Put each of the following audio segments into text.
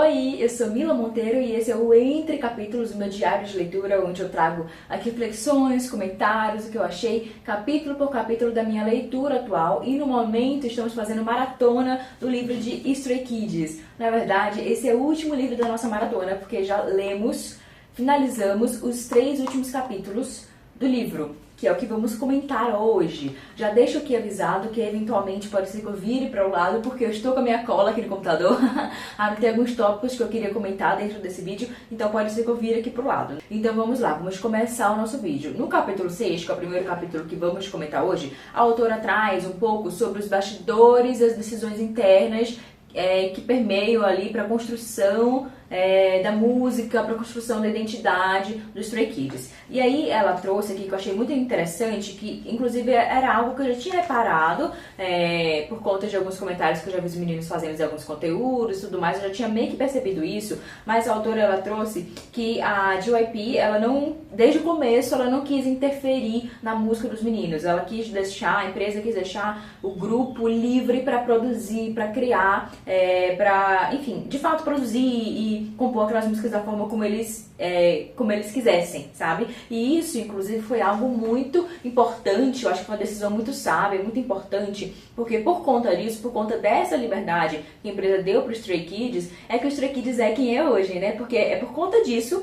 Oi, eu sou Mila Monteiro e esse é o Entre Capítulos do meu diário de leitura, onde eu trago aqui reflexões, comentários, o que eu achei, capítulo por capítulo da minha leitura atual. E no momento estamos fazendo maratona do livro de Stray Kids. Na verdade, esse é o último livro da nossa maratona, porque já finalizamos os 3 últimos capítulos do livro, que é o que vamos comentar hoje. Já deixo aqui avisado que eventualmente pode ser que eu vire para o lado, porque eu estou com a minha cola aqui no computador. Tem alguns tópicos que eu queria comentar dentro desse vídeo, então pode ser que eu vire aqui para o lado. Então vamos lá, vamos começar o nosso vídeo. No capítulo 6, que é o primeiro capítulo que vamos comentar hoje, a autora traz um pouco sobre os bastidores e as decisões internas que permeiam ali para a construção da música, para a construção da identidade dos Stray Kids. E aí ela trouxe aqui, que eu achei muito interessante, que inclusive era algo que eu já tinha reparado por conta de alguns comentários que eu já vi os meninos fazendo de alguns conteúdos e tudo mais, eu já tinha meio que percebido isso, mas a autora ela trouxe que a JYP, ela não, desde o começo, ela não quis interferir na música dos meninos, ela quis deixar, a empresa quis deixar o grupo livre para produzir, para criar, para, enfim, de fato produzir e compor aquelas músicas da forma como eles quisessem, sabe? E isso, inclusive, foi algo muito importante, eu acho que foi uma decisão muito sábia, muito importante, porque por conta disso, por conta dessa liberdade que a empresa deu para os Stray Kids, é que o Stray Kids é quem é hoje, né? Porque é por conta disso,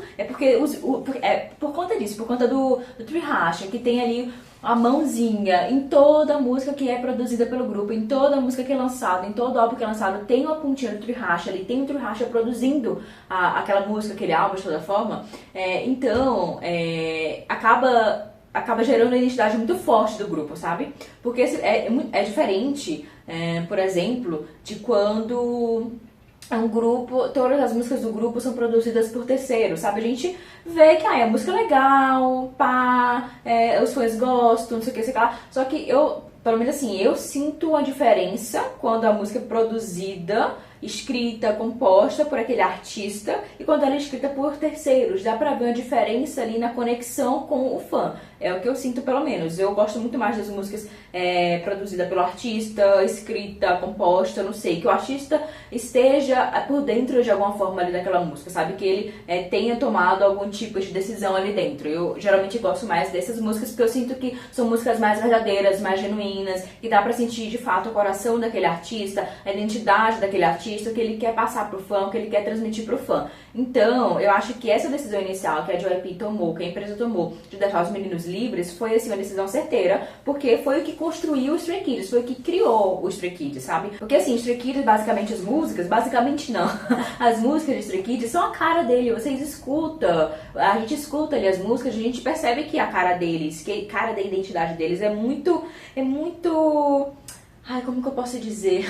por conta do Trihash, que tem ali a mãozinha em toda a música que é produzida pelo grupo, em toda a música que é lançada, em todo álbum que é lançado, tem uma pontinha do Trihash ali, tem o Trihash produzindo aquela música, aquele álbum de toda forma. Então, acaba gerando uma identidade muito forte do grupo, sabe? Porque é diferente, por exemplo, de quando um grupo, todas as músicas do grupo são produzidas por terceiros, sabe? A gente vê que a música é legal, os fãs gostam, não sei o que, sei lá. Só que pelo menos assim, eu sinto uma diferença quando a música é produzida, escrita, composta por aquele artista e quando ela é escrita por terceiros. Dá pra ver uma diferença ali na conexão com o fã. É o que eu sinto, pelo menos. Eu gosto muito mais das músicas produzidas pelo artista, escrita, composta, não sei. Que o artista esteja por dentro de alguma forma ali daquela música, sabe? Que ele tenha tomado algum tipo de decisão ali dentro. Eu geralmente gosto mais dessas músicas porque eu sinto que são músicas mais verdadeiras, mais genuínas, que dá pra sentir de fato o coração daquele artista, a identidade daquele artista, o que ele quer passar pro fã, o que ele quer transmitir pro fã. Então, eu acho que essa decisão inicial que a JYP tomou, que a empresa tomou, de deixar os meninos livres, foi assim uma decisão certeira, porque foi o que construiu o Stray Kids, foi o que criou o Stray Kids, sabe? Porque assim, Stray Kids, basicamente as músicas, basicamente não, as músicas de Stray Kids são a cara dele, vocês escutam, a gente escuta ali as músicas, a gente percebe que a cara deles, que a cara da identidade deles é muito, ai, como que eu posso dizer?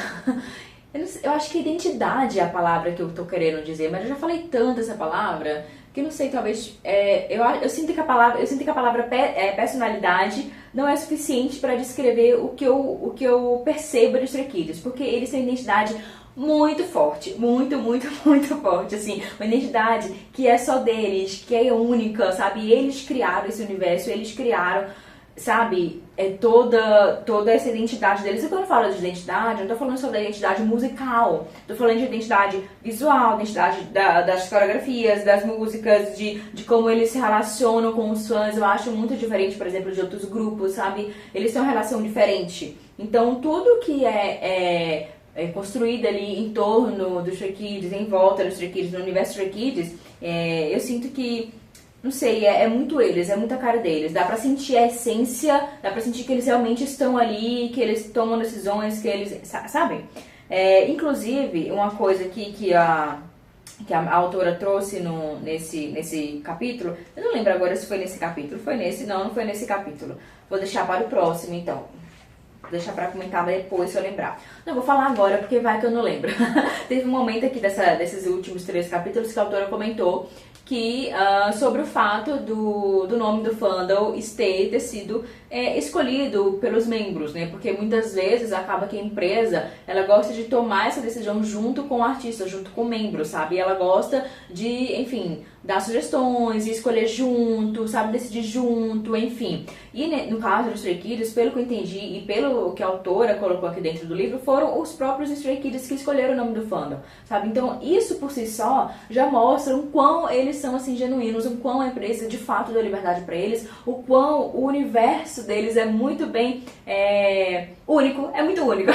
Eu acho que identidade é a palavra que eu tô querendo dizer, mas eu já falei tanto essa palavra que eu não sei, talvez eu sinto que a palavra personalidade não é suficiente para descrever o que eu percebo dos Stray Kids, porque eles têm identidade muito forte, muito, muito, muito forte, assim, uma identidade que é só deles, que é única, sabe? Eles criaram esse universo, eles criaram, sabe, toda essa identidade deles. E quando eu falo de identidade, eu não tô falando só da identidade musical, tô falando de identidade visual, identidade das coreografias, das músicas, de como eles se relacionam com os fãs. Eu acho muito diferente, por exemplo, de outros grupos, sabe? Eles têm uma relação diferente. Então, tudo que é construído ali em torno dos Stray Kids, em volta dos Stray Kids, no universo Stray Kids, eu sinto que, não sei, é muito eles, é muita cara deles. Dá pra sentir a essência, dá pra sentir que eles realmente estão ali, que eles tomam decisões, que eles, sabe? Inclusive, uma coisa que a autora trouxe nesse capítulo, eu não lembro agora se foi nesse capítulo, não foi nesse capítulo. Vou deixar para o próximo, então. Vou deixar pra comentar depois se eu lembrar. Não, vou falar agora porque vai que eu não lembro. Teve um momento aqui desses últimos 3 capítulos que a autora comentou que sobre o fato do nome do fandom ter sido escolhido pelos membros, né? Porque muitas vezes acaba que a empresa, ela gosta de tomar essa decisão junto com o artista, junto com o membro, sabe? E ela gosta de, enfim, dar sugestões e escolher junto, sabe? Decidir junto, enfim. E no caso dos Stray Kids, pelo que eu entendi e que a autora colocou aqui dentro do livro foram os próprios Stray Kids que escolheram o nome do fandom, sabe? Então isso por si só já mostra o quão eles são assim genuínos, o quão a empresa de fato deu liberdade pra eles, o quão o universo deles é muito bem único, é muito único.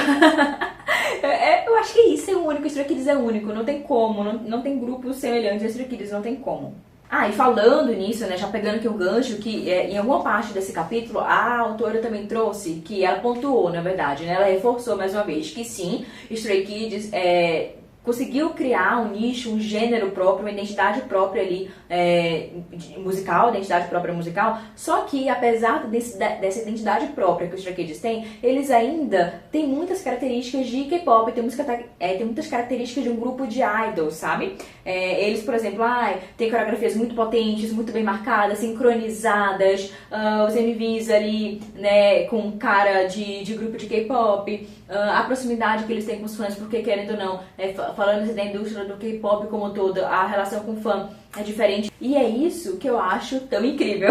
Eu acho que isso é único, Stray Kids é único, não tem como, não tem grupos semelhantes a Stray Kids, não tem como. Ah, e falando nisso, né, já pegando aqui o gancho, que em alguma parte desse capítulo a autora também trouxe, que ela pontuou, na verdade, né, ela reforçou mais uma vez que sim, Stray Kids conseguiu criar um nicho, um gênero próprio, uma identidade própria ali musical, identidade própria musical, só que apesar dessa identidade própria que os Stray Kids têm, eles ainda têm muitas características de K-pop, tem muitas características de um grupo de idols, sabe? Eles, por exemplo, têm coreografias muito potentes, muito bem marcadas, sincronizadas, os MVs ali, né, com cara de grupo de K-pop, a proximidade que eles têm com os fãs, porque querendo ou não, falando da indústria do K-pop como toda, a relação com o fã é diferente. E é isso que eu acho tão incrível.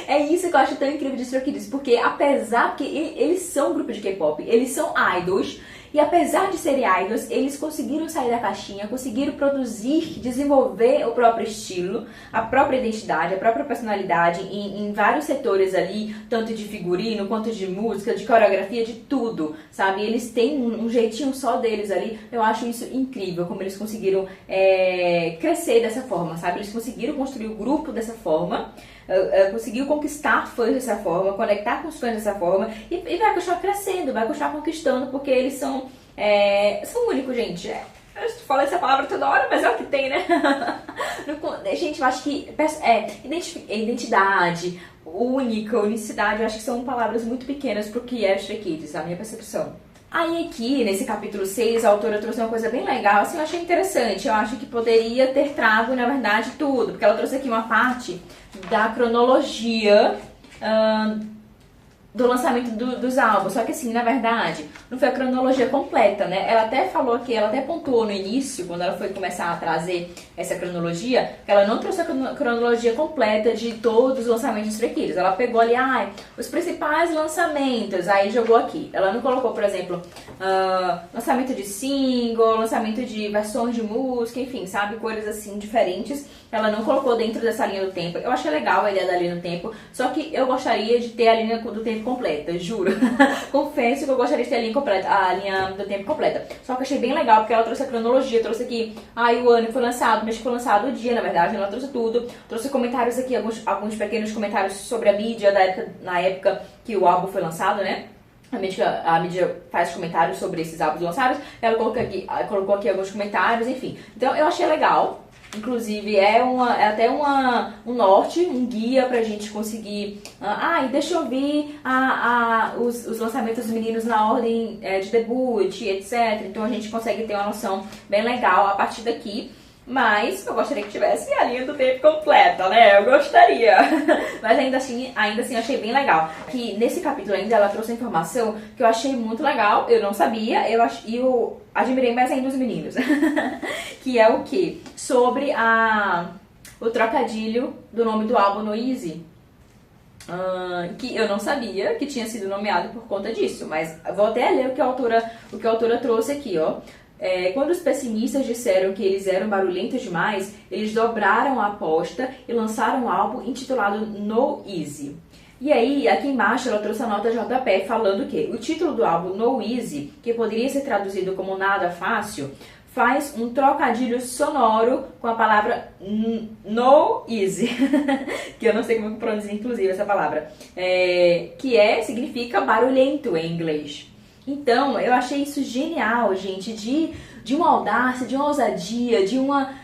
É isso que eu acho tão incrível de Stray Kids, porque apesar que eles são um grupo de K-pop, eles são idols, e apesar de serem idols, eles conseguiram sair da caixinha, conseguiram produzir, desenvolver o próprio estilo, a própria identidade, a própria personalidade em vários setores ali, tanto de figurino, quanto de música, de coreografia, de tudo, sabe? Eles têm um jeitinho só deles ali. Eu acho isso incrível, como eles conseguiram crescer dessa forma, sabe? Eles conseguiram construir o grupo dessa forma, conseguiu conquistar fãs dessa forma, conectar com os fãs dessa forma e vai continuar crescendo, vai continuar conquistando, porque eles são únicos, gente. Eu falo essa palavra toda hora, mas é o que tem, né? Gente, eu acho que identidade, única, unicidade, eu acho que são palavras muito pequenas pro que é Stray Kids, a minha percepção. Aí aqui, nesse capítulo 6, a autora trouxe uma coisa bem legal, assim, eu achei interessante. Eu acho que poderia ter trago, na verdade, tudo, porque ela trouxe aqui uma parte da cronologia do lançamento dos álbuns, só que assim, na verdade, não foi a cronologia completa, né? Ela até falou aqui, ela até pontuou no início, quando ela foi começar a trazer essa cronologia, que ela não trouxe a cronologia completa de todos os lançamentos dos Stray Kids. Ela pegou ali, os principais lançamentos, aí jogou aqui. Ela não colocou, por exemplo, lançamento de single, lançamento de versões de música, enfim, sabe? Coisas assim, diferentes. Ela não colocou dentro dessa linha do tempo. Eu achei legal a ideia da linha do tempo, só que eu gostaria de ter a linha do tempo completa, juro. Confesso que eu gostaria de ter a linha do tempo completa. Só que eu achei bem legal, porque ela trouxe a cronologia, trouxe aqui, o ano que foi lançado, mês que foi lançado, o dia, na verdade, ela trouxe tudo. Trouxe comentários aqui, alguns pequenos comentários sobre a mídia na época que o álbum foi lançado, né? A mídia faz comentários sobre esses álbuns lançados, ela colocou aqui alguns comentários, enfim. Então eu achei legal. Inclusive é até um norte, um guia pra gente conseguir. E deixa eu ver os lançamentos dos meninos na ordem de debut, etc. Então a gente consegue ter uma noção bem legal a partir daqui. Mas eu gostaria que tivesse a linha do tempo completa, né? Eu gostaria. Mas ainda assim achei bem legal. Que nesse capítulo ainda ela trouxe informação que eu achei muito legal. Eu não sabia. Eu admirei mais ainda os meninos. Que é o quê? Sobre o trocadilho do nome do álbum no Easy. Que eu não sabia que tinha sido nomeado por conta disso. Mas vou até ler o que a autora trouxe aqui, ó. Quando os pessimistas disseram que eles eram barulhentos demais, eles dobraram a aposta e lançaram um álbum intitulado No Easy. E aí, aqui embaixo, ela trouxe a nota JP falando que o título do álbum No Easy, que poderia ser traduzido como Nada Fácil, faz um trocadilho sonoro com a palavra No Easy, que eu não sei como pronunciar, inclusive, essa palavra, significa barulhento em inglês. Então, eu achei isso genial, gente, de uma audácia, de uma ousadia, de uma...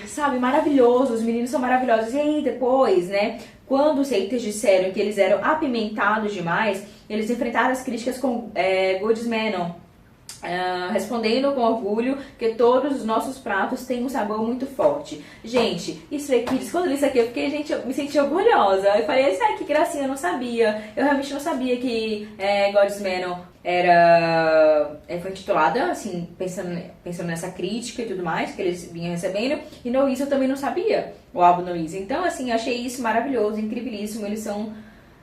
sabe, maravilhoso, os meninos são maravilhosos. E aí, depois, né, quando os haters disseram que eles eram apimentados demais, eles enfrentaram as críticas com Godsmanon, respondendo com orgulho que todos os nossos pratos têm um sabor muito forte. Gente, Stray Kids, quando eu li isso aqui, eu me senti orgulhosa. Eu falei assim, que gracinha, eu não sabia. Eu realmente não sabia que Godsmanon foi intitulada, assim, pensando nessa crítica e tudo mais, que eles vinham recebendo. E No Easy eu também não sabia, o álbum No Easy. Então, assim, achei isso maravilhoso, incrivelíssimo. Eles são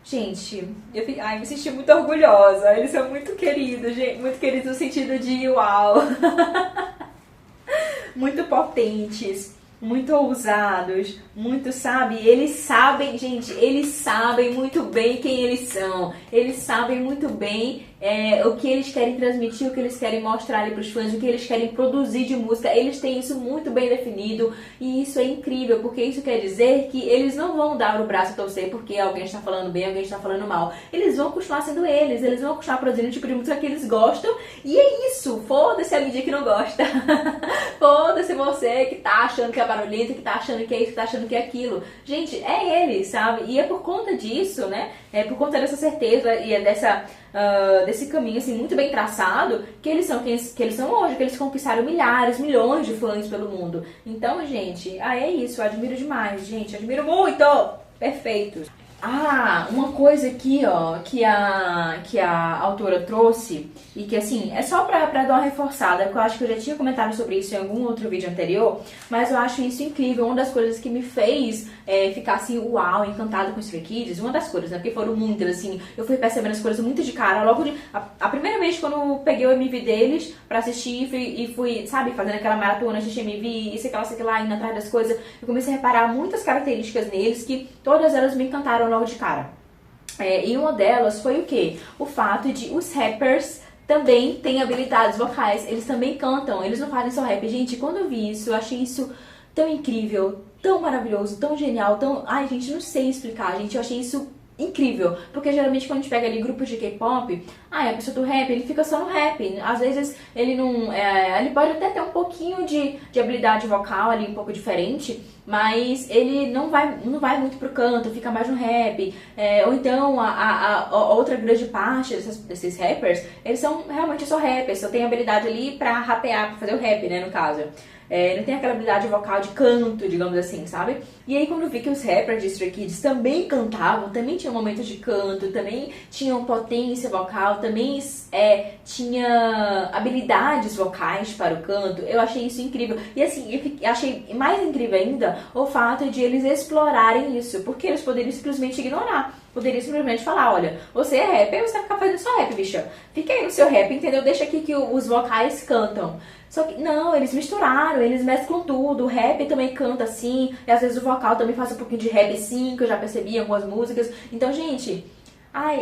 Gente, me senti muito orgulhosa. Eles são muito queridos, gente, muito queridos no sentido de uau. Muito potentes, muito ousados, muito, sabe? Eles sabem, gente, eles sabem muito bem quem eles são. Eles sabem muito bem o que eles querem transmitir, o que eles querem mostrar ali pros fãs, o que eles querem produzir de música. Eles têm isso muito bem definido e isso é incrível, porque isso quer dizer que eles não vão dar o braço a torcer porque alguém está falando bem, alguém está falando mal. Eles vão continuar sendo eles vão continuar produzindo o tipo de música que eles gostam e é isso. Foda-se a mídia que não gosta. Foda-se você que tá achando que é barulhento, que tá achando que é isso, que tá achando que é aquilo. Gente, é ele, sabe? E é por conta disso, né? É por conta dessa certeza e é desse caminho assim muito bem traçado que eles são que eles são hoje, que eles conquistaram milhares, milhões de fãs pelo mundo. Então, gente, é isso, eu admiro demais, gente, admiro muito! Perfeitos. Uma coisa aqui, ó, que a autora trouxe, e que assim, é só pra dar uma reforçada, porque eu acho que eu já tinha comentado sobre isso em algum outro vídeo anterior, mas eu acho isso incrível, uma das coisas que me fez ficar assim, uau, encantada com Stray Kids, uma das coisas, né, porque foram muitas, assim, eu fui percebendo as coisas muito de cara, logo a primeira vez quando eu peguei o MV deles pra assistir e fui, sabe, fazendo aquela maratona, assistir MV, isso, aquilo lá, indo atrás das coisas, eu comecei a reparar muitas características neles que todas elas me encantaram logo de cara. E uma delas foi o quê? O fato de os rappers também têm habilidades vocais, eles também cantam, eles não fazem só rap. Gente, quando eu vi isso, eu achei isso tão incrível, tão maravilhoso, tão genial, tão... Ai, gente, não sei explicar, gente, eu achei isso incrível, porque geralmente quando a gente pega ali grupos de K-pop, a pessoa do rap, ele fica só no rap, às vezes ele não, ele pode até ter um pouquinho de habilidade vocal ali, um pouco diferente, mas ele não vai muito pro canto, fica mais no rap, ou então a outra grande parte desses rappers, eles são realmente só rappers, só tem habilidade ali pra rapear, pra fazer o rap, né, no caso. Não tem aquela habilidade vocal de canto, digamos assim, sabe? E aí quando eu vi que os rappers de Stray Kids também cantavam, também tinham momentos de canto, também tinham potência vocal, também tinha habilidades vocais para o canto, eu achei isso incrível. E assim, eu achei mais incrível ainda o fato de eles explorarem isso, porque eles poderiam simplesmente ignorar. Poderia simplesmente falar, olha, você é rapper, você vai ficar fazendo só rap, bicha. Fica aí no seu rap, entendeu? Deixa aqui que os vocais cantam. Só que, não, eles misturaram, eles mesclam tudo. O rap também canta assim, e às vezes o vocal também faz um pouquinho de rap sim, que eu já percebi em algumas músicas. Então, gente,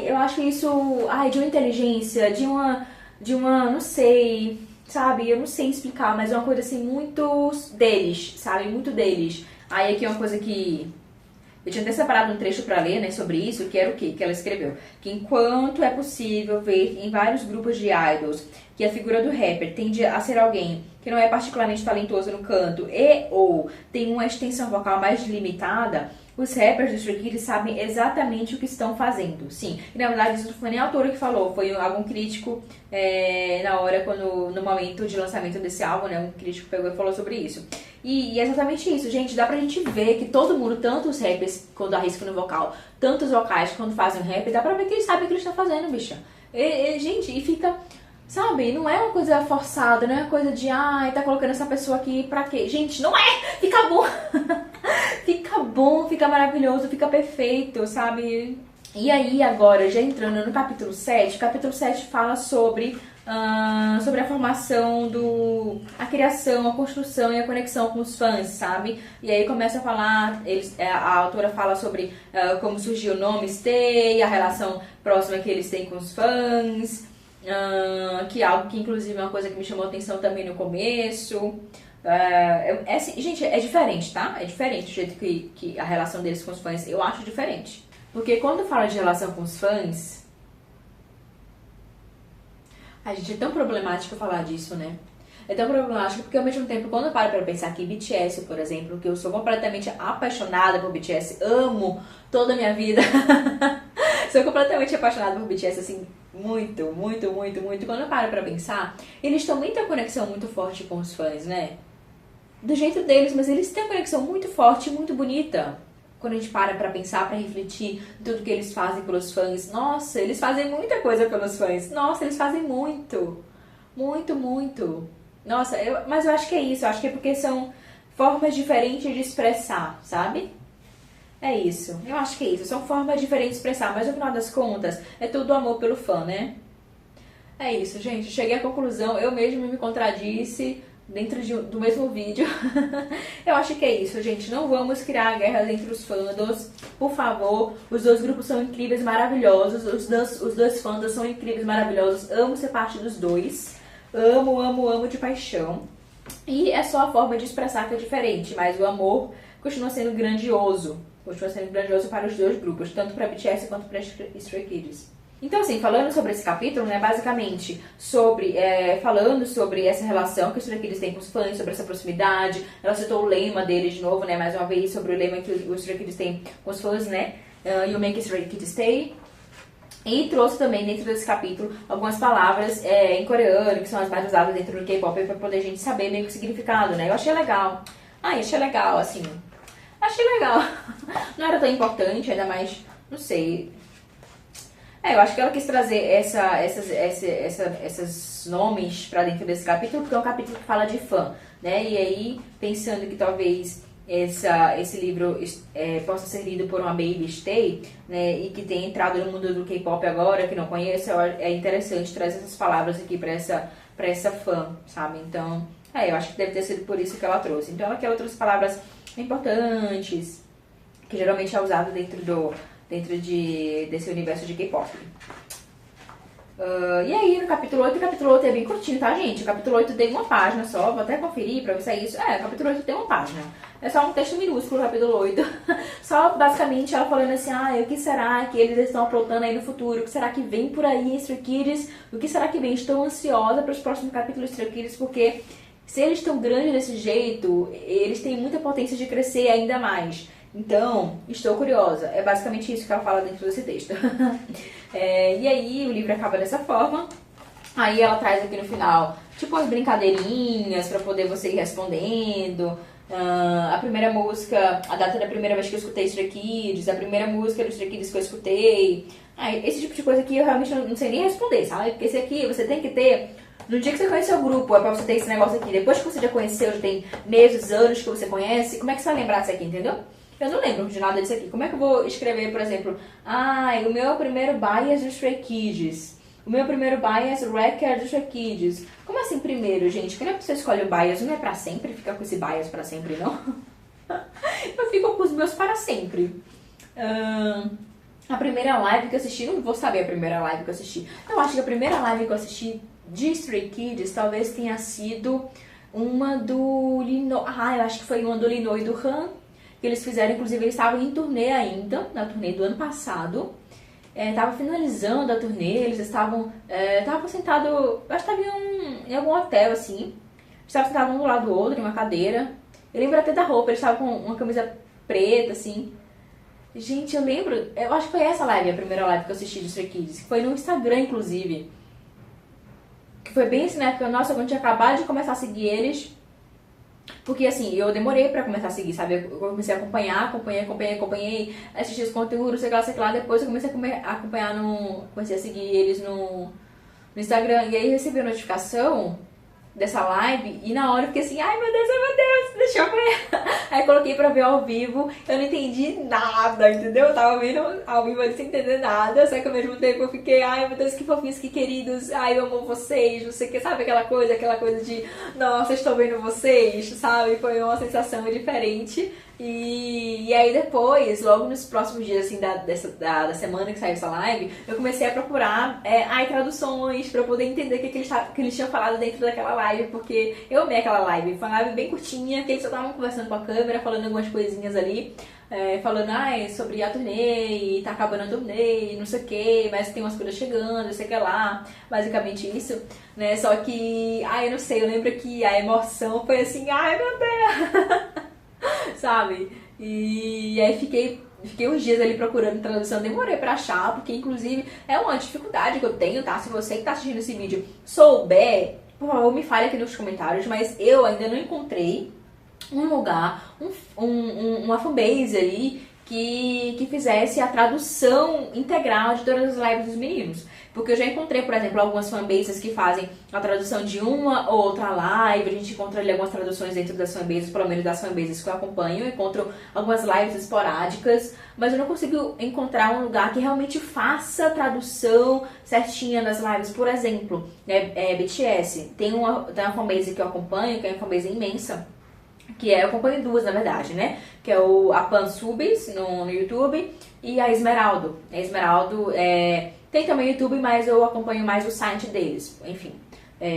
eu acho isso, de uma inteligência, de uma, não sei, sabe? Eu não sei explicar, mas é uma coisa assim, muito deles, sabe? Muito deles. Aí aqui é uma coisa que... Eu tinha até separado um trecho para ler, né, sobre isso, que era o quê? Que ela escreveu. Que enquanto é possível ver em vários grupos de idols que a figura do rapper tende a ser alguém que não é particularmente talentoso no canto ou tem uma extensão vocal mais limitada, os rappers do Stray Kids sabem exatamente o que estão fazendo. Sim, e na verdade isso não foi nem a autora que falou, foi algum crítico na hora, no momento de lançamento desse álbum, né, um crítico pegou e falou sobre isso. E é exatamente isso, gente, dá pra gente ver que todo mundo, tanto os rappers quando arriscam no vocal, tanto os vocais quando fazem rap, dá pra ver que eles sabem o que eles estão fazendo, bicha. Gente, e fica, sabe, não é uma coisa forçada, não é uma coisa de, tá colocando essa pessoa aqui pra quê? Gente, não é! Fica bom! Fica bom, fica maravilhoso, fica perfeito, sabe? E aí, agora, já entrando no capítulo 7, o capítulo 7 fala sobre a formação a criação, a construção e a conexão com os fãs, sabe? E aí começa a falar, a autora fala sobre como surgiu o nome Stay, a relação próxima que eles têm com os fãs, que é algo que inclusive é uma coisa que me chamou a atenção também no começo. Assim, gente, é diferente, tá? É diferente o jeito que a relação deles com os fãs, eu acho diferente. Porque quando fala de relação com os fãs, a gente, é tão problemático falar disso, né? É tão problemático porque ao mesmo tempo, quando eu paro pra pensar que BTS, por exemplo, que eu sou completamente apaixonada por BTS, amo toda a minha vida, sou completamente apaixonada por BTS, assim, muito, muito, muito, muito. Quando eu paro pra pensar, eles também têm uma conexão muito forte com os fãs, né? Do jeito deles, mas eles têm uma conexão muito forte e muito bonita. Quando a gente para pra pensar, pra refletir tudo que eles fazem pelos fãs. Nossa, eles fazem muita coisa pelos fãs. Nossa, eles fazem muito. Muito, muito. Nossa, mas eu acho que é isso. Eu acho que é porque são formas diferentes de expressar, sabe? É isso, eu acho que é isso. São formas diferentes de expressar, mas no final das contas, é tudo amor pelo fã, né? É isso, gente. Cheguei à conclusão, eu mesma me contradisse dentro do mesmo vídeo. Eu acho que é isso, gente. Não vamos criar guerras entre os fandoms, por favor. Os dois grupos são incríveis, maravilhosos. Os dois fandoms são incríveis, maravilhosos. Amo ser parte dos dois. Amo, amo, amo de paixão. E é só a forma de expressar que é diferente, mas o amor continua sendo grandioso. Continua sendo grandioso para os dois grupos, tanto para BTS quanto para Stray Kids. Então, assim, falando sobre esse capítulo, né, basicamente, falando sobre essa relação que os Stray Kids têm com os fãs, sobre essa proximidade, ela citou o lema dele de novo, né, mais uma vez, sobre o lema que os Stray Kids têm com os fãs, né, You Make Stray Kids Stay. E trouxe também dentro desse capítulo algumas palavras em coreano, que são as mais usadas dentro do K-pop, para poder a gente saber meio que o significado, né, eu achei legal. Achei legal, assim, achei legal. Não era tão importante, ainda mais, não sei. Eu acho que ela quis trazer esses nomes pra dentro desse capítulo, porque é um capítulo que fala de fã, né? E aí, pensando que talvez esse livro possa ser lido por uma baby stay, né? E que tenha entrado no mundo do K-pop agora, que não conhece, é interessante trazer essas palavras aqui pra essa fã, sabe? Então, eu acho que deve ter sido por isso que ela trouxe. Então, aqui ela trouxe palavras importantes, que geralmente é usado dentro desse universo de K-pop. E aí, no capítulo 8, o capítulo 8 é bem curtinho, tá, gente? O capítulo 8 tem uma página só, vou até conferir pra ver se é isso. O capítulo 8 tem uma página. É só um texto minúsculo, o capítulo 8. Só, basicamente, ela falando assim, o que será que eles estão aprontando aí no futuro? O que será que vem por aí, Stray Kids? O que será que vem? Estou ansiosa para os próximos capítulos Stray Kids, porque se eles estão grandes desse jeito, eles têm muita potência de crescer ainda mais. Então, estou curiosa. É basicamente isso que ela fala dentro desse texto. E aí, o livro acaba dessa forma. Aí ela traz aqui no final, tipo, umas brincadeirinhas pra poder você ir respondendo. A primeira música, a data da primeira vez que eu escutei Stray Kids, a primeira música do Stray Kids que eu escutei. Esse tipo de coisa aqui eu realmente não sei nem responder, sabe? Porque esse aqui você tem que ter no dia que você conheceu o grupo, é pra você ter esse negócio aqui. Depois que você já conheceu, já tem meses, anos que você conhece, como é que você vai lembrar disso aqui, entendeu? Eu não lembro de nada disso aqui. Como é que eu vou escrever, por exemplo, o meu primeiro bias do Stray Kids, o meu primeiro bias record do Stray Kids. Como assim primeiro, gente? Quando você escolhe o bias, não é pra sempre? Fica com esse bias pra sempre, não? Eu fico com os meus para sempre. A primeira live que eu assisti, não vou saber a primeira live que eu assisti. Eu acho que a primeira live que eu assisti de Stray Kids talvez tenha sido uma do Lino. Eu acho que foi uma do Lino e do Han, que eles fizeram, inclusive eles estavam em turnê ainda, na turnê do ano passado. Tava finalizando a turnê, eles estavam sentados, acho que estavam em algum hotel, assim. Eles estavam sentados um do lado do outro, em uma cadeira. Eu lembro até da roupa, eles estavam com uma camisa preta, assim. Gente, eu acho que foi essa live, a primeira live que eu assisti de Stray Kids, que foi no Instagram, inclusive. Que foi bem assim, na época, nossa, quando eu tinha acabado de começar a seguir eles. Porque assim, eu demorei pra começar a seguir, sabe? Eu comecei a acompanhei, assisti os conteúdos, sei lá, depois eu comecei a acompanhar comecei a seguir eles no Instagram. E aí eu recebi a notificação dessa live e na hora eu fiquei assim, ai meu Deus, deixa eu ver. Aí coloquei pra ver ao vivo, eu não entendi nada, entendeu? Eu tava vendo ao vivo ali sem entender nada, só que ao mesmo tempo eu fiquei, ai meu Deus, que fofinhos, que queridos, ai eu amo vocês, não sei o que, sabe aquela coisa de, nossa, estou vendo vocês, sabe? Foi uma sensação diferente. E aí depois, logo nos próximos dias assim, da semana que saiu essa live, eu comecei a procurar traduções pra poder entender o que eles tinham falado dentro daquela live, porque eu amei aquela live. Foi uma live bem curtinha, que eles só estavam conversando com a câmera, falando algumas coisinhas ali, falando sobre a turnê, e tá acabando a turnê, não sei o que, mas tem umas coisas chegando, sei que lá, basicamente isso, né? Só que, eu não sei, eu lembro que a emoção foi assim, ai meu Deus! Sabe? E aí fiquei uns dias ali procurando tradução, demorei pra achar, porque inclusive é uma dificuldade que eu tenho, tá? Se você que tá assistindo esse vídeo souber, por favor, me fale aqui nos comentários, mas eu ainda não encontrei um lugar, uma fanbase ali que fizesse a tradução integral de todas as lives dos meninos. Porque eu já encontrei, por exemplo, algumas fanbases que fazem a tradução de uma ou outra live, a gente encontra ali algumas traduções dentro das fanbases, pelo menos das fanbases que eu acompanho, eu encontro algumas lives esporádicas, mas eu não consigo encontrar um lugar que realmente faça a tradução certinha das lives. Por exemplo, BTS, tem uma fanbase que eu acompanho, que é uma fanbase imensa, que eu acompanho duas, na verdade, né? Que é a Pansubis no YouTube e a Esmeraldo. A Esmeraldo tem também YouTube, mas eu acompanho mais o site deles. Enfim,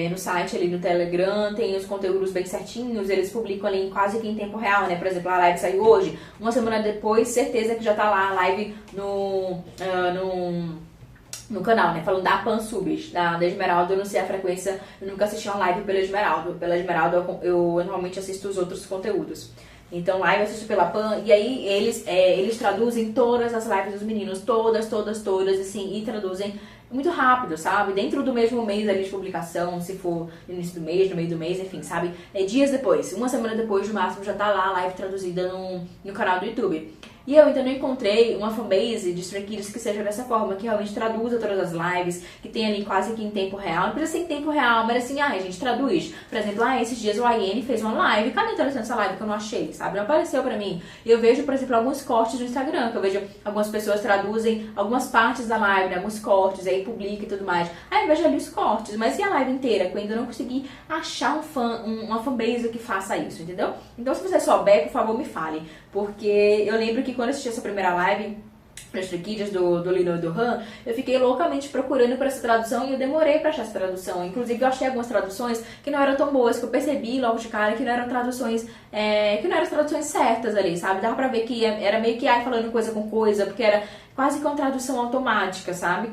no site ali no Telegram tem os conteúdos bem certinhos, eles publicam ali quase que em tempo real, né? Por exemplo, a live saiu hoje, uma semana depois, certeza que já tá lá a live no canal, né? Falando da Pansubis, da Esmeralda, eu não sei a frequência, eu nunca assisti uma live pela Esmeralda. Pela Esmeralda eu normalmente assisto os outros conteúdos. Então live eu assisto pela Pan, e aí eles traduzem todas as lives dos meninos, todas, assim, e traduzem muito rápido, sabe? Dentro do mesmo mês ali de publicação, se for no início do mês, no meio do mês, enfim, sabe? Dias depois, uma semana depois, no máximo, já tá lá a live traduzida no canal do YouTube. E eu ainda não encontrei uma fanbase de Stray Kids que seja dessa forma, que realmente traduza todas as lives, que tenha ali quase que em tempo real. Não precisa ser em tempo real, mas assim, a gente traduz. Por exemplo, esses dias o IN fez uma live. Cadê interessante essa live que eu não achei, sabe? Não apareceu pra mim. E eu vejo, por exemplo, alguns cortes no Instagram, que eu vejo algumas pessoas traduzem algumas partes da live, né? Alguns cortes, aí publica e tudo mais. Aí eu vejo ali os cortes, mas e a live inteira? Que eu ainda não consegui achar uma fanbase que faça isso, entendeu? Então, se você souber, por favor, me fale. Porque eu lembro que quando eu assisti essa primeira live para Stray Kids do Lino e do Han, eu fiquei loucamente procurando por essa tradução e eu demorei para achar essa tradução. Inclusive eu achei algumas traduções que não eram tão boas, que eu percebi logo de cara que não eram traduções certas ali, sabe? Dava pra ver que era meio que falando coisa com coisa, porque era quase que uma tradução automática, sabe?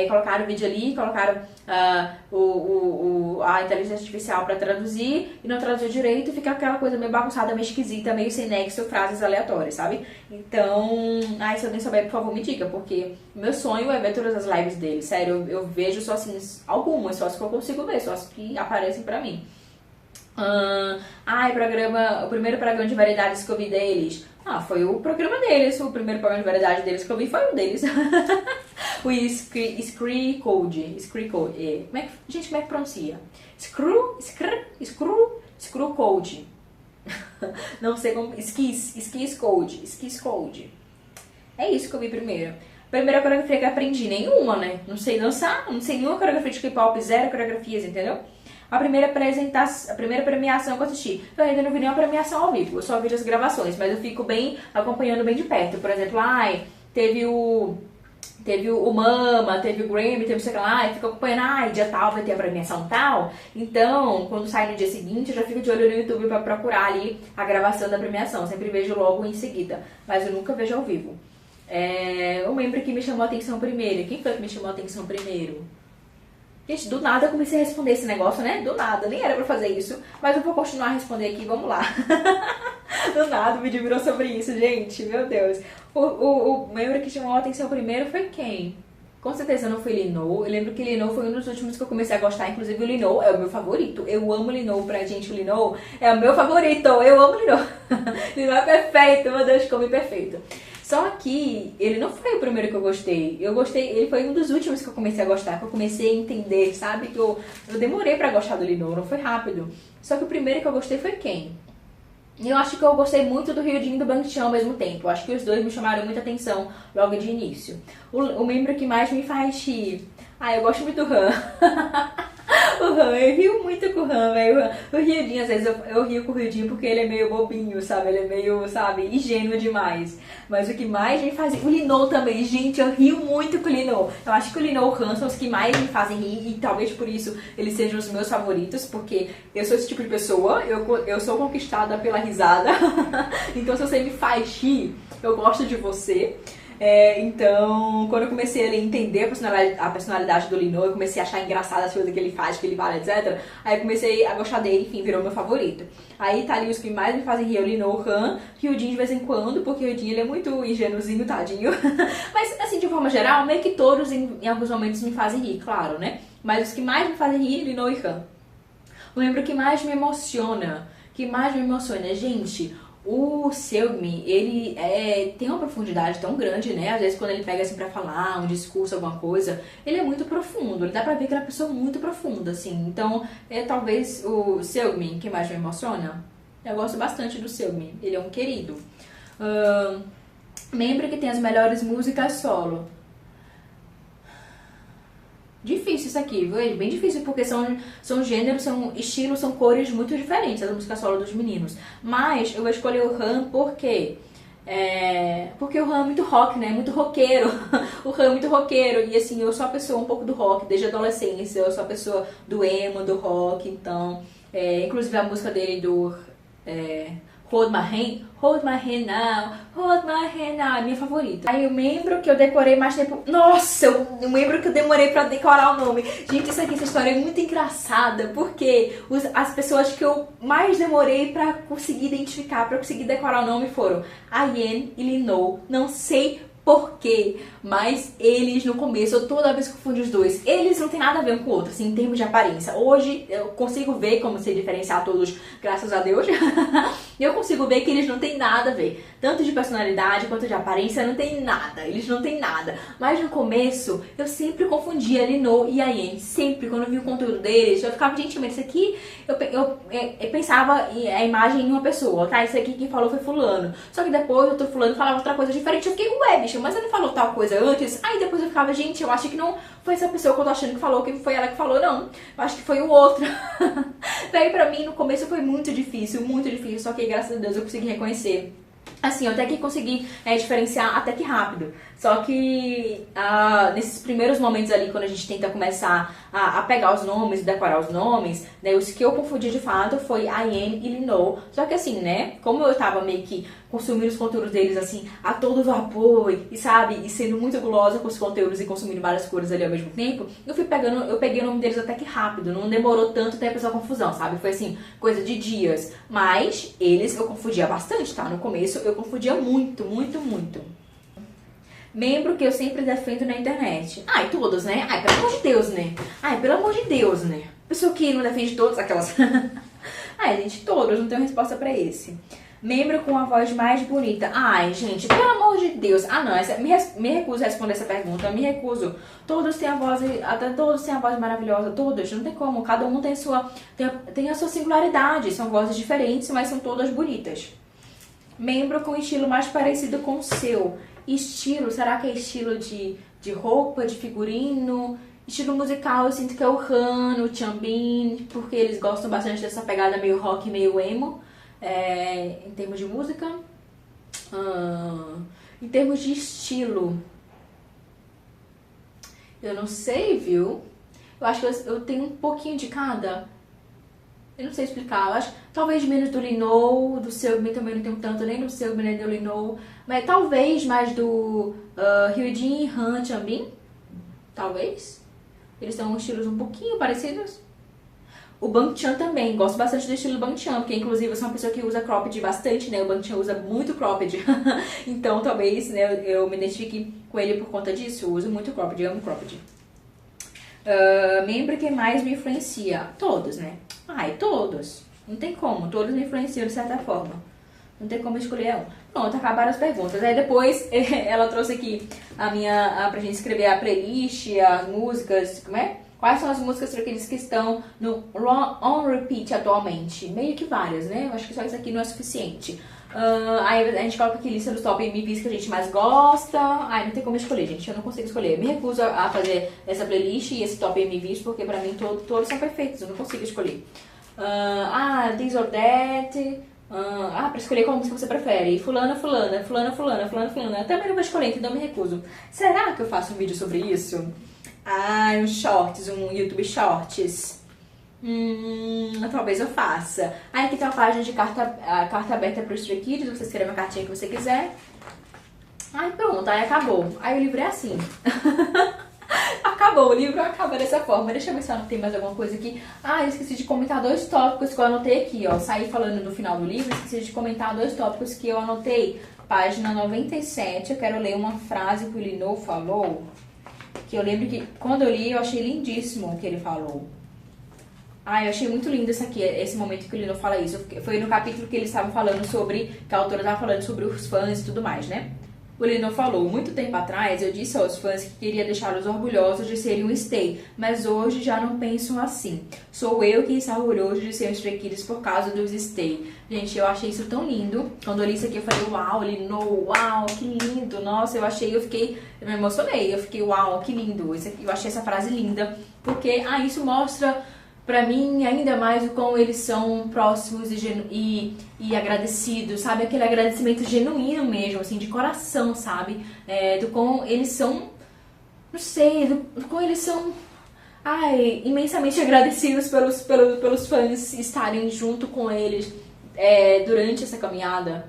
Colocaram o vídeo ali, colocaram a inteligência artificial para traduzir e não traduziu direito e fica aquela coisa meio bagunçada, meio esquisita, meio sem nexo, frases aleatórias, sabe? Então, se alguém souber, por favor, me diga, porque meu sonho é ver todas as lives dele, sério, eu vejo só assim, algumas, só as que eu consigo ver, só as que aparecem pra mim. O primeiro programa de variedades que eu vi deles. Foi o programa deles. O primeiro programa de variedade deles que eu vi foi um deles. O Scree Code. Gente, como é que pronuncia? Screw Code. Não sei como. Skis Code. É isso que eu vi primeiro. Primeira coreografia que eu aprendi, nenhuma, né? Não sei dançar, não sei nenhuma coreografia de K-pop, zero coreografias, entendeu? A primeira premiação que eu assisti, eu ainda não vi nenhuma premiação ao vivo, eu só vi as gravações, mas eu fico acompanhando bem de perto. Por exemplo, teve o Mama, teve o Grammy, teve sei lá, e fico acompanhando, dia tal vai ter a premiação tal. Então, quando sai no dia seguinte, eu já fico de olho no YouTube pra procurar ali a gravação da premiação. Eu sempre vejo logo em seguida, mas eu nunca vejo ao vivo. Um membro que me chamou a atenção primeiro. Quem foi que me chamou a atenção primeiro? Gente, do nada eu comecei a responder esse negócio, né? Do nada, nem era pra fazer isso. Mas eu vou continuar a responder aqui, vamos lá. Do nada o vídeo virou sobre isso, gente. Meu Deus. O membro que chamou a atenção primeiro foi quem? Com certeza não foi Lino. Eu lembro que Lino foi um dos últimos que eu comecei a gostar. Inclusive o Lino é o meu favorito. Eu amo Lino. Pra gente, o Lino é o meu favorito. Eu amo Lino. Lino é perfeito. Meu Deus, como é perfeito. Só que ele não foi o primeiro que eu gostei. Ele foi um dos últimos que eu comecei a gostar, que eu comecei a entender, sabe? Que eu demorei pra gostar do Lino, não foi rápido. Só que o primeiro que eu gostei foi quem? Eu acho que eu gostei muito do Hyojin e do Bang Chan ao mesmo tempo. Eu acho que os dois me chamaram muita atenção logo de início. O membro que mais me faz rir... eu gosto muito do Han. O Han, eu rio muito com o Han, velho. O Hyojin, às vezes eu rio com o Hyojin porque ele é meio bobinho, sabe? Ele é meio, sabe, ingênuo demais. Mas o que mais me faz rir... O Lino também, gente, eu rio muito com o Lino. Eu acho que o Lino e o Han são os que mais me fazem rir e talvez por isso eles sejam os meus favoritos, porque eu sou esse tipo de pessoa, eu sou conquistada pela risada. Então se você me faz rir, eu gosto de você. Então, quando eu comecei a entender a personalidade do Lino, eu comecei a achar engraçadas as coisas que ele faz, que ele fala, etc. Aí eu comecei a gostar dele, enfim, virou meu favorito. Aí tá ali os que mais me fazem rir, o Lino, o Han, Hyojin de vez em quando, porque o Hyojin ele é muito ingênuozinho, tadinho. Mas, assim, de forma geral, meio que todos em alguns momentos me fazem rir, claro, né? Mas os que mais me fazem rir, Lino e Han. O membro que mais me emociona, gente... O Seungmi, ele tem uma profundidade tão grande, né? Às vezes quando ele pega assim pra falar um discurso, alguma coisa, ele é muito profundo. Ele dá pra ver que ele é uma pessoa muito profunda, assim. Então, talvez o Seungmi, que mais me emociona. Eu gosto bastante do Seungmi. Ele é um querido. Membro que tem as melhores músicas solo. Difícil isso aqui, viu? É bem difícil porque são gêneros, são estilos, são cores muito diferentes as músicas solo dos meninos. Mas eu vou escolher o Han porque porque o Han é muito rock, né? Muito roqueiro. O Han é muito roqueiro. E assim, eu sou a pessoa um pouco do rock desde a adolescência. Eu sou a pessoa do emo, do rock. Então, inclusive a música dele do Hold My Hand Now, Hold My Hand Now, é minha favorita. Aí o membro que eu decorei mais tempo, nossa, o membro que eu demorei pra decorar o nome. Gente, essa história é muito engraçada, porque as pessoas que eu mais demorei pra conseguir identificar, pra conseguir decorar o nome foram Ayen e Linou. Não sei por quê, mas eles no começo, eu toda vez confundo os dois. Eles não tem nada a ver um com o outro, assim, em termos de aparência. Hoje eu consigo ver como se diferenciar todos, graças a Deus. E eu consigo ver que eles não tem nada a ver. Tanto de personalidade quanto de aparência, não tem nada. Eles não tem nada. Mas no começo, eu sempre confundia Linou e Ayen. Sempre, quando eu vi o conteúdo deles, eu ficava, gente, mas isso aqui... Eu pensava a imagem em uma pessoa, tá? Isso aqui quem falou foi fulano. Só que depois, outro fulano falava outra coisa diferente. Eu fiquei, ué, bicho, mas ele falou tal coisa antes? Aí depois eu ficava, gente, eu acho que não foi essa pessoa que eu tô achando que falou, que foi ela que falou, não. Eu acho que foi o outro. Daí pra mim, no começo foi muito difícil, só que graças a Deus eu consegui reconhecer. Assim, eu até que consegui diferenciar até que rápido. Só que nesses primeiros momentos ali, quando a gente tenta começar a pegar os nomes e decorar os nomes, né, os que eu confundi de fato foi Ayen e Linou. Só que assim, né, como eu tava meio que consumindo os conteúdos deles assim, a todo vapor, e sabe, e sendo muito gulosa com os conteúdos e consumindo várias cores ali ao mesmo tempo, eu peguei o nome deles até que rápido, não demorou tanto tempo essa confusão, sabe? Foi assim, coisa de dias. Mas eles eu confundia bastante, tá? No começo eu confundia muito. Membro que eu sempre defendo na internet. Ai, todos, né? Ai, pelo amor de Deus, né? Ai, pelo amor de Deus, né? Pessoa que não defende todos, aquelas... Ai, gente, todos, não tenho resposta pra esse. Membro com a voz mais bonita. Ai, gente, pelo amor de Deus. Ah, não, me recuso a responder essa pergunta, me recuso. Todos têm a voz, até todos têm a voz maravilhosa, todos, não tem como. Cada um tem a sua singularidade, são vozes diferentes, mas são todas bonitas. Membro com estilo mais parecido com o seu. Estilo, será que é estilo de roupa, de figurino? Estilo musical, eu sinto que é o Han, o Changbin, porque eles gostam bastante dessa pegada meio rock, meio emo. Em termos de música. Em termos de estilo, eu não sei, viu? Eu acho que eu tenho um pouquinho de cada. Eu não sei explicar, eu acho talvez menos do Linou, do Seungmi também não tenho tanto, nem do Seungmi nem do Linou, mas talvez mais do Hyojin, Han, Changbin, talvez. Eles têm estilos um pouquinho parecidos. O Bangchan também, gosto bastante do estilo Bangchan, porque inclusive eu sou uma pessoa que usa cropped bastante, né? O Bangchan usa muito cropped, então talvez, né, eu me identifique com ele por conta disso, eu uso muito cropped, eu amo cropped. Membro que mais me influencia? Todos, né? Ai, todos. Não tem como, todos me influenciam de certa forma. Não tem como escolher um. Pronto, acabaram as perguntas. Aí depois ela trouxe aqui pra gente escrever a playlist, as músicas, como é? Quais são as músicas que estão no on repeat atualmente? Meio que várias, né? Eu acho que só isso aqui não é suficiente. Aí a gente coloca aqui lista dos top MVs que a gente mais gosta. Ai, não tem como escolher, gente. Eu não consigo escolher. Eu me recuso a fazer essa playlist e esse top MVs, porque pra mim todos são perfeitos. Eu não consigo escolher. This or That. Pra escolher qual música você prefere. Fulana. Eu também não vou escolher, então eu me recuso. Será que eu faço um vídeo sobre isso? Um shorts, um YouTube Shorts. Talvez eu faça. Aí aqui tem uma página de carta aberta para os Stray Kids. Você escreve a cartinha que você quiser. Aí pronto, aí acabou. Aí o livro é assim. Acabou, o livro acaba dessa forma. Deixa eu ver se eu anotei mais alguma coisa aqui. Eu esqueci de comentar 2 tópicos que eu anotei aqui, ó. Saí falando no final do livro, esqueci de comentar 2 tópicos que eu anotei. Página 97, eu quero ler uma frase que o Linou falou. Que eu lembro que quando eu li, eu achei lindíssimo o que ele falou. Eu achei muito lindo isso aqui, esse momento que o Lino fala isso. Foi no capítulo que eles estavam falando sobre, que a autora estava falando sobre os fãs e tudo mais, né? O Lino falou, muito tempo atrás eu disse aos fãs que queria deixá-los orgulhosos de serem um Stay, mas hoje já não pensam assim. Sou eu quem está orgulhoso de ser um Stray Kids por causa dos Stay. Gente, eu achei isso tão lindo. Quando eu li isso aqui eu falei, uau, Lino, uau, que lindo. Nossa, eu me emocionei. Eu fiquei, uau, que lindo. Eu achei essa frase linda, porque, isso mostra pra mim, ainda mais o como eles são próximos e agradecidos, sabe? Aquele agradecimento genuíno mesmo, assim, de coração, sabe? Do como eles são, não sei, do como eles são, imensamente agradecidos pelos fãs estarem junto com eles durante essa caminhada.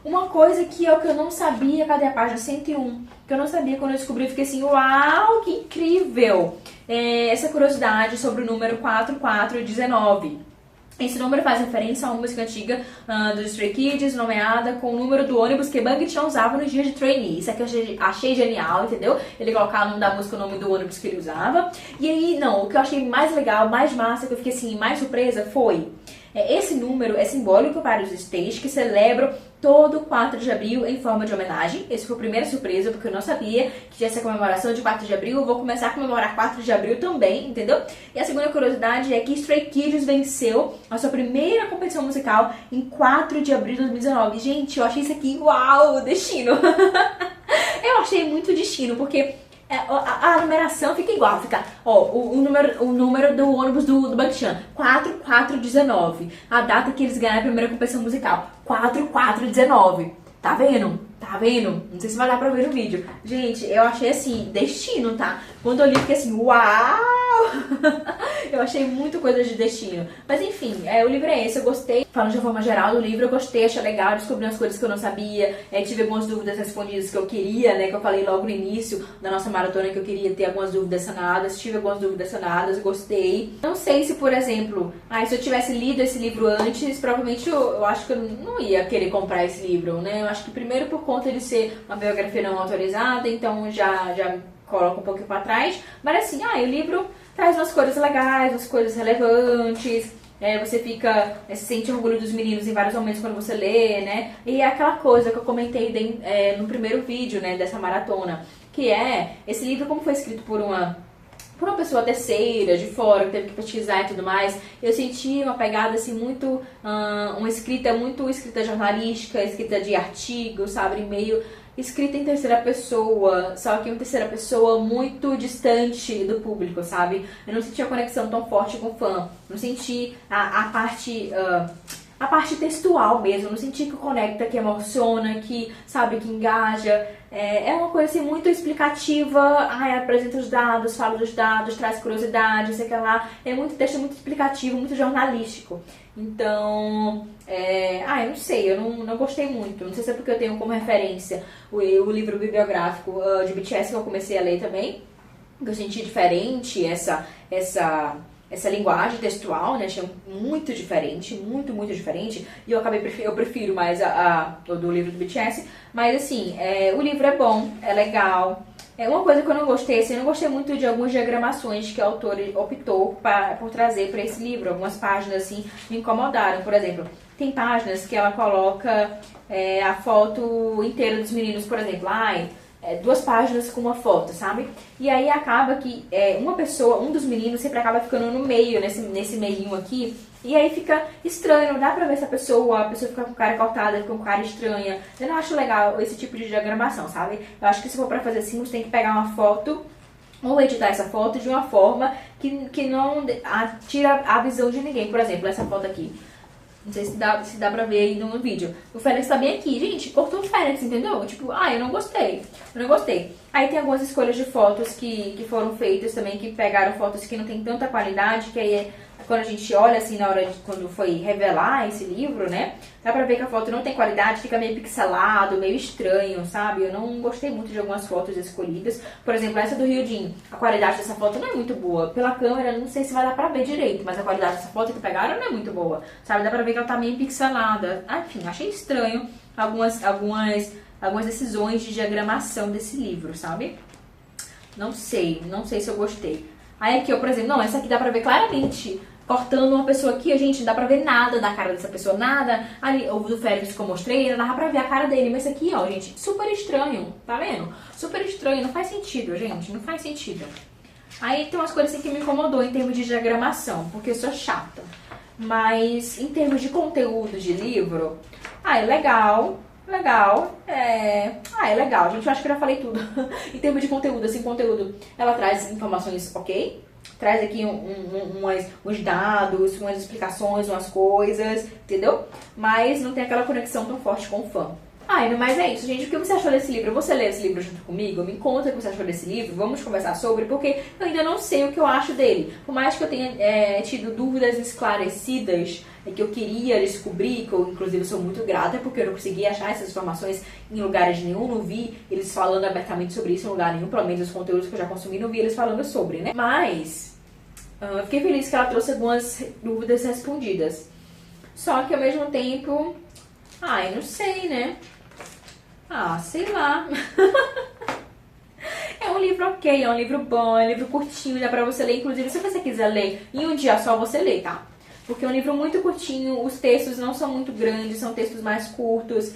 Uma coisa que é o que eu não sabia, cadê a página 101? Que eu não sabia quando eu descobri, eu fiquei assim, uau, que incrível! Essa curiosidade sobre o número 4419. Esse número faz referência a uma música antiga dos Stray Kids, nomeada com o número do ônibus que Bang Chan usava nos dias de trainee. Isso aqui eu achei genial, entendeu? Ele colocar o nome da música, o nome do ônibus que ele usava. E aí, o que eu achei mais legal, mais massa, que eu fiquei assim, mais surpresa, foi... esse número é simbólico para os Stays que celebram todo 4 de abril em forma de homenagem. Essa foi a primeira surpresa, porque eu não sabia que tinha essa comemoração de 4 de abril. Eu vou começar a comemorar 4 de abril também, entendeu? E a segunda curiosidade é que Stray Kids venceu a sua primeira competição musical em 4 de abril de 2019. Gente, eu achei isso aqui, uau, destino! Eu achei muito destino, porque... a numeração fica igual, fica, o número do ônibus do Bang Chan, 4419. A data que eles ganharam a primeira competição musical, 4419. Tá vendo? Tá vendo? Não sei se vai dar pra ver no vídeo. Gente, eu achei assim, destino, tá? Quando eu li, fiquei assim, uau! Eu achei muito coisa de destino. Mas enfim, o livro é esse, eu gostei. Falando de uma forma geral do livro, eu gostei, achei legal, descobri umas coisas que eu não sabia. Tive algumas dúvidas respondidas que eu queria, né? Que eu falei logo no início da nossa maratona que eu queria ter algumas dúvidas sanadas. Tive algumas dúvidas sanadas, gostei. Não sei se, por exemplo, se eu tivesse lido esse livro antes, provavelmente eu acho que eu não ia querer comprar esse livro, né? Eu acho que primeiro por conta de ser uma biografia não autorizada, então já coloca um pouquinho pra trás. Mas assim, o livro traz umas coisas legais, umas coisas relevantes. Você se sente orgulho dos meninos em vários momentos quando você lê, né? E é aquela coisa que eu comentei no primeiro vídeo, né, dessa maratona, que esse livro, como foi escrito por uma pessoa terceira, de fora, que teve que pesquisar e tudo mais, eu senti uma pegada assim muito, uma escrita jornalística, escrita de artigo, sabe, meio escrita em terceira pessoa, só que em terceira pessoa muito distante do público, sabe? Eu não senti a conexão tão forte com o fã, não senti a parte textual mesmo, não senti que conecta, que emociona, que, sabe, que engaja. É uma coisa assim muito explicativa, apresenta os dados, fala dos dados, traz curiosidade, sei lá. É muito texto, muito explicativo, muito jornalístico. Então, eu não sei, eu não gostei muito. Não sei se é porque eu tenho como referência o livro bibliográfico de BTS que eu comecei a ler também, que eu senti diferente essa linguagem textual, né? Achei muito diferente, muito, muito diferente. E eu prefiro mais o do livro do BTS. Mas assim, o livro é bom, é legal. Uma coisa que eu não gostei, assim, eu não gostei muito de algumas diagramações que o autor optou por trazer para esse livro. Algumas páginas, assim, me incomodaram. Por exemplo, tem páginas que ela coloca a foto inteira dos meninos, por exemplo. 2 páginas com uma foto, sabe? E aí acaba que um dos meninos sempre acaba ficando no meio, nesse meinho aqui, e aí fica estranho, não dá pra ver se a pessoa fica com cara cortada, fica com cara estranha. Eu não acho legal esse tipo de diagramação, sabe? Eu acho que se for pra fazer assim, você tem que pegar uma foto ou editar essa foto de uma forma que não tira a visão de ninguém. Por exemplo, essa foto aqui. Não sei se dá pra ver aí no vídeo. O Félix tá bem aqui. Gente, cortou o Félix, entendeu? Tipo, eu não gostei. Eu não gostei. Aí tem algumas escolhas de fotos que foram feitas também, que pegaram fotos que não tem tanta qualidade, que aí quando a gente olha assim na hora de quando foi revelar esse livro, né? Dá pra ver que a foto não tem qualidade, fica meio pixelado, meio estranho, sabe? Eu não gostei muito de algumas fotos escolhidas. Por exemplo, essa do Hyunjin. A qualidade dessa foto não é muito boa. Pela câmera, não sei se vai dar pra ver direito, mas a qualidade dessa foto que pegaram não é muito boa, sabe? Dá pra ver que ela tá meio pixelada. Enfim, achei estranho algumas decisões de diagramação desse livro, sabe? Não sei se eu gostei. Aí aqui, ó, por exemplo, não, essa aqui dá pra ver claramente. Cortando uma pessoa aqui, a gente não dá pra ver nada da cara dessa pessoa, nada. Ali, o do Félix que eu mostrei, não dava pra ver a cara dele. Mas esse aqui, ó, gente, super estranho, tá vendo? Super estranho, não faz sentido, gente, não faz sentido. Aí tem umas coisas assim que me incomodou em termos de diagramação, porque eu sou chata. Mas em termos de conteúdo de livro, é legal. É legal, gente, eu acho que eu já falei tudo. Em termos de conteúdo, assim, conteúdo, ela traz informações, ok? Traz aqui uns dados, umas explicações, umas coisas, entendeu? Mas não tem aquela conexão tão forte com o fã. Mas é isso, gente. O que você achou desse livro? Você lê esse livro junto comigo? Me conta o que você achou desse livro. Vamos conversar sobre, porque eu ainda não sei o que eu acho dele. Por mais que eu tenha tido dúvidas esclarecidas que eu queria descobrir, que eu inclusive sou muito grata, porque eu não consegui achar essas informações em lugares nenhum. Não vi eles falando abertamente sobre isso em lugar nenhum. Pelo menos os conteúdos que eu já consumi, não vi eles falando sobre, né? Mas eu fiquei feliz que ela trouxe algumas dúvidas respondidas. Só que ao mesmo tempo, eu não sei, né? Sei lá. É um livro ok, é um livro bom, é um livro curtinho, dá pra você ler. Inclusive, se você quiser ler em um dia só, você lê, tá? Porque é um livro muito curtinho, os textos não são muito grandes, são textos mais curtos,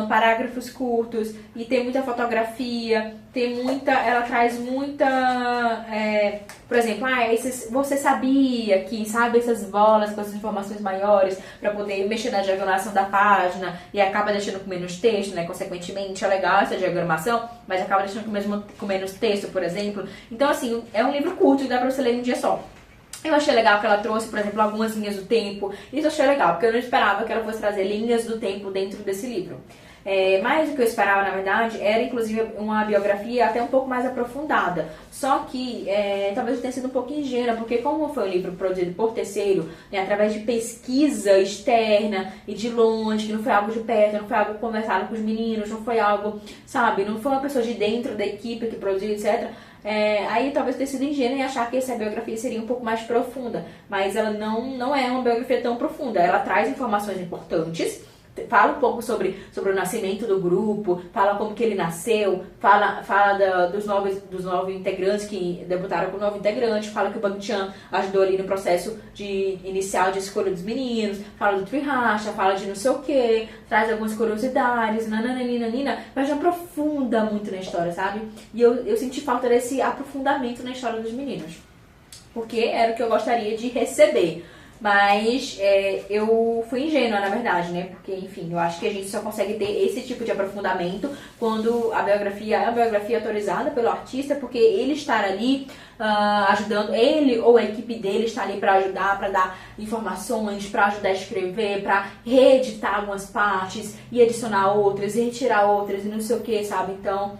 parágrafos curtos, e tem muita fotografia, ela traz muita, por exemplo, você sabia que, sabe, essas bolas com as informações maiores, para poder mexer na diagramação da página, e acaba deixando com menos texto, né, consequentemente é legal essa diagramação, mas acaba deixando com menos texto, por exemplo. Então, assim, é um livro curto e dá pra você ler em um dia só. Eu achei legal que ela trouxe, por exemplo, algumas linhas do tempo. Isso eu achei legal, porque eu não esperava que ela fosse trazer linhas do tempo dentro desse livro. Mas o que eu esperava, na verdade, era inclusive uma biografia até um pouco mais aprofundada. Só que talvez eu tenha sido um pouco ingênua, porque como foi um livro produzido por terceiro, né, através de pesquisa externa e de longe, que não foi algo de perto, não foi algo conversado com os meninos, não foi algo, sabe, não foi uma pessoa de dentro da equipe que produziu, etc., aí talvez tenha sido ingênua e achar que essa biografia seria um pouco mais profunda, mas ela não é uma biografia tão profunda. Ela traz informações importantes, fala um pouco sobre o nascimento do grupo, fala como que ele nasceu, fala dos nove integrantes que debutaram com 9 integrantes, fala que o Bang Chan ajudou ali no processo inicial de escolha dos meninos, fala do Trihacha, fala de não sei o que, traz algumas curiosidades, nananina, mas não aprofunda muito na história, sabe? E eu senti falta desse aprofundamento na história dos meninos, porque era o que eu gostaria de receber. Mas eu fui ingênua, na verdade, né? Porque, enfim, eu acho que a gente só consegue ter esse tipo de aprofundamento quando a biografia é uma biografia autorizada pelo artista, porque ele estar ali ajudando, ele ou a equipe dele está ali para ajudar, para dar informações, para ajudar a escrever, para reeditar algumas partes e adicionar outras e retirar outras e não sei o que, sabe? Então,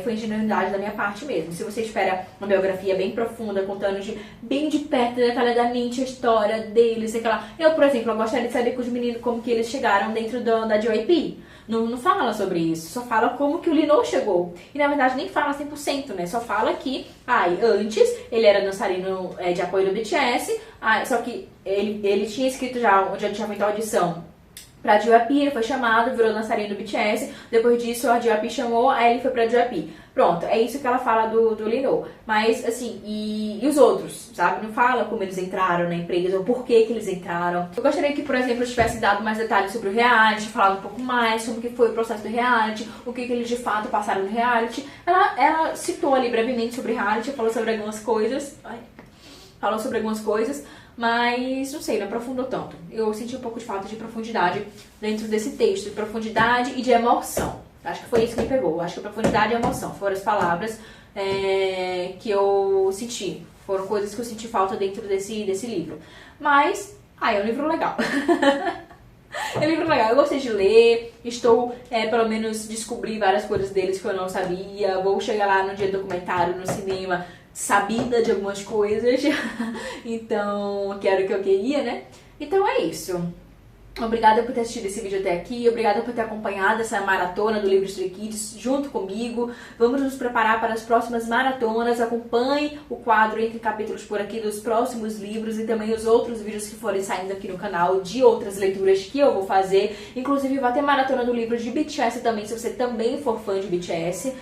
foi ingenuidade da minha parte mesmo. Se você espera uma biografia bem profunda, contando bem de perto, detalhadamente a história deles, aquela... Eu, por exemplo, eu gostaria de saber com os meninos como que eles chegaram dentro da JYP. Não fala sobre isso, só fala como que o Lee chegou. E na verdade nem fala 100%, né? Só fala que, antes ele era dançarino de apoio do BTS, só que ele tinha escrito já tinha feito a audição pra JYP, ele foi chamado, virou dançarino do BTS, depois disso a JYP chamou, aí ele foi pra JYP. Pronto, é isso que ela fala do Lee. Mas, assim, e os outros, sabe? Não fala como eles entraram na empresa, ou por que eles entraram. Eu gostaria que, por exemplo, eu tivesse dado mais detalhes sobre o reality, falado um pouco mais sobre o que foi o processo do reality, o que eles de fato passaram no reality. Ela citou ali brevemente sobre o reality, falou sobre algumas coisas, mas, não sei, não aprofundou tanto. Eu senti um pouco de falta de profundidade dentro desse texto, de profundidade e de emoção. Acho que foi isso que me pegou. Acho que a profundidade e a emoção foram as palavras que eu senti. Foram coisas que eu senti falta dentro desse livro. Mas, é um livro legal. É um livro legal, eu gostei de ler, pelo menos, descobri várias coisas deles que eu não sabia. Vou chegar lá no dia do documentário, no cinema, sabida de algumas coisas. Então, que era o que eu queria, né? Então é isso. Obrigada por ter assistido esse vídeo até aqui, obrigada por ter acompanhado essa maratona do livro Stray Kids junto comigo. Vamos nos preparar para as próximas maratonas. Acompanhe o quadro Entre Capítulos por aqui dos próximos livros e também os outros vídeos que forem saindo aqui no canal de outras leituras que eu vou fazer. Inclusive vai ter maratona do livro de BTS também, se você também for fã de BTS.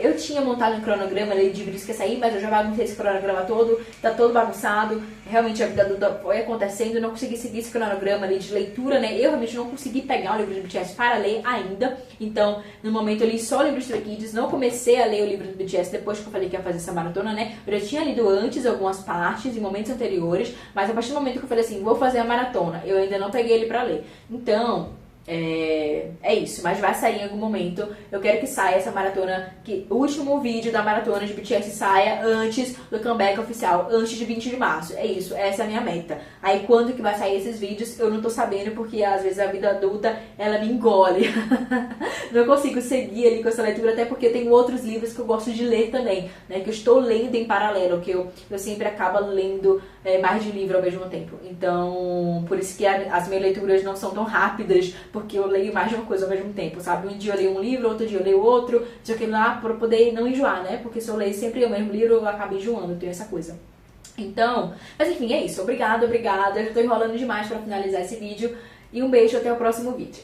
Eu tinha montado um cronograma ali de vídeos que ia sair, mas eu já baguncei esse cronograma todo, tá todo bagunçado. Realmente a vida adulta foi acontecendo, eu não consegui seguir esse cronograma ali de leitura, né? Eu realmente não consegui pegar o livro de BTS para ler ainda. Então, no momento eu li só o livro de Stray Kids, não comecei a ler o livro do BTS depois que eu falei que ia fazer essa maratona, né? Eu já tinha lido antes algumas partes, em momentos anteriores, mas a partir do momento que eu falei assim, vou fazer a maratona, eu ainda não peguei ele para ler. Então, é isso, mas vai sair em algum momento. Eu quero que saia essa maratona, que o último vídeo da maratona de BTS saia antes do comeback oficial, antes de 20 de março. É isso, essa é a minha meta. Aí quando que vai sair esses vídeos, eu não tô sabendo, porque às vezes a vida adulta, ela me engole. Não consigo seguir ali com essa leitura, até porque tem outros livros que eu gosto de ler também, né? Que eu estou lendo em paralelo, que eu sempre acabo lendo mais de um livro ao mesmo tempo. Então, por isso que as minhas leituras não são tão rápidas, porque eu leio mais de uma coisa ao mesmo tempo, sabe? Um dia eu leio um livro, outro dia eu leio outro, sei que lá, pra poder não enjoar, né? Porque se eu leio sempre o mesmo livro, eu acabo enjoando, eu tenho essa coisa. Então, mas enfim, é isso. Obrigada, obrigada. Eu já tô enrolando demais pra finalizar esse vídeo. E um beijo, até o próximo vídeo.